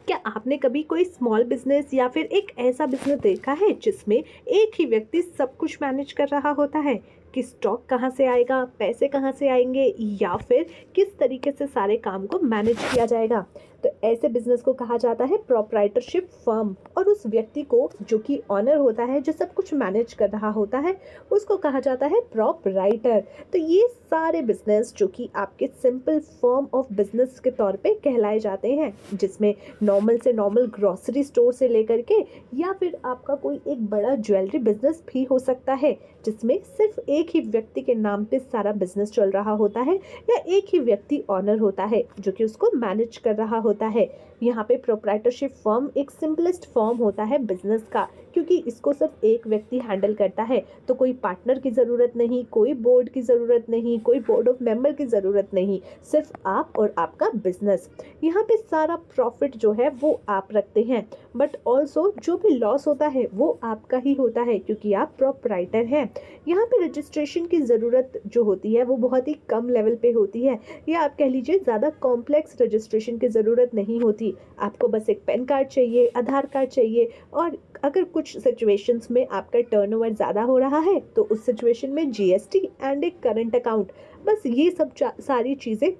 क्या आपने कभी कोई स्मॉल बिजनेस या फिर एक ऐसा बिजनेस देखा है जिसमें एक ही व्यक्ति सब कुछ मैनेज कर रहा होता है कि स्टॉक कहाँ से आएगा, पैसे कहाँ से आएंगे, या फिर किस तरीके से सारे काम को मैनेज किया जाएगा। तो ऐसे बिजनेस को कहा जाता है प्रोप्राइटरशिप फर्म, और उस व्यक्ति को जो कि ऑनर होता है, जो सब कुछ मैनेज कर रहा होता है, उसको कहा जाता है प्रोप्राइटर। तो ये सारे बिजनेस जो कि आपके सिंपल फर्म ऑफ बिजनेस के तौर पे कहलाए जाते हैं, जिसमें नॉर्मल से नॉर्मल ग्रोसरी स्टोर से लेकर के या फिर आपका कोई एक बड़ा ज्वेलरी बिजनेस भी हो सकता है, जिसमें सिर्फ एक ही व्यक्ति के नाम पे सारा बिजनेस चल रहा होता है, या एक ही व्यक्ति ऑनर होता है जो कि उसको मैनेज कर रहा होता है। यहाँ पे प्रोप्राइटरशिप फर्म एक सिंपलेस्ट फॉर्म होता है बिजनेस का, क्योंकि इसको सिर्फ एक व्यक्ति हैंडल करता है। तो कोई पार्टनर की ज़रूरत नहीं, कोई बोर्ड की ज़रूरत नहीं, कोई बोर्ड ऑफ मेंबर की ज़रूरत नहीं, सिर्फ आप और आपका बिजनेस। यहाँ पे सारा प्रॉफिट जो है वो आप रखते हैं, बट ऑल्सो जो भी लॉस होता है वो आपका ही होता है, क्योंकि आप प्रोप्राइटर हैं। यहाँ पे रजिस्ट्रेशन की ज़रूरत जो होती है वो बहुत ही कम लेवल पे होती है, या आप कह लीजिए ज़्यादा कॉम्प्लेक्स रजिस्ट्रेशन की ज़रूरत नहीं होती। आपको बस एक पैन कार्ड चाहिए, आधार कार्ड चाहिए, और अगर कुछ सिचुएशंस में आपका टर्नओवर ज़्यादा हो रहा है तो उस सिचुएशन में जीएसटी एंड एक करंट अकाउंट, बस ये सब सारी चीज़ें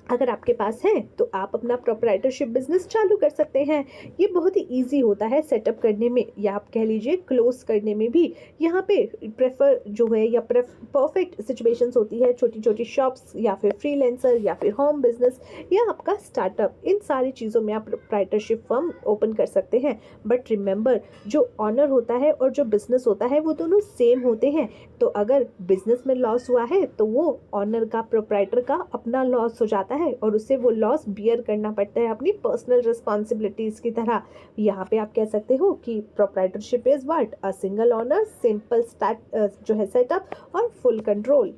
अगर आपके पास है तो आप अपना प्रोप्राइटरशिप बिजनेस चालू कर सकते हैं। ये बहुत ही इजी होता है सेटअप करने में, या आप कह लीजिए क्लोज करने में भी। यहाँ पे प्रेफर जो है या परफेक्ट सिचुएशंस होती है छोटी छोटी शॉप्स, या फिर फ्रीलांसर, या फिर होम बिजनेस, या आपका स्टार्टअप। इन सारी चीज़ों में आप प्रोप्राइटरशिप फर्म ओपन कर सकते हैं। बट रिमेंबर, जो ऑनर होता है और जो बिजनेस होता है वो दोनों सेम होते हैं। तो अगर बिजनेस में लॉस हुआ है तो वो ऑनर का, प्रोप्राइटर का अपना लॉस हो जाता है, और उससे वो लॉस बियर करना पड़ता है अपनी पर्सनल रिस्पॉन्सिबिलिटीज की तरह। यहाँ पे आप कह सकते हो कि proprietorship is what, a single owner, simple start जो है सेटअप, और फुल कंट्रोल।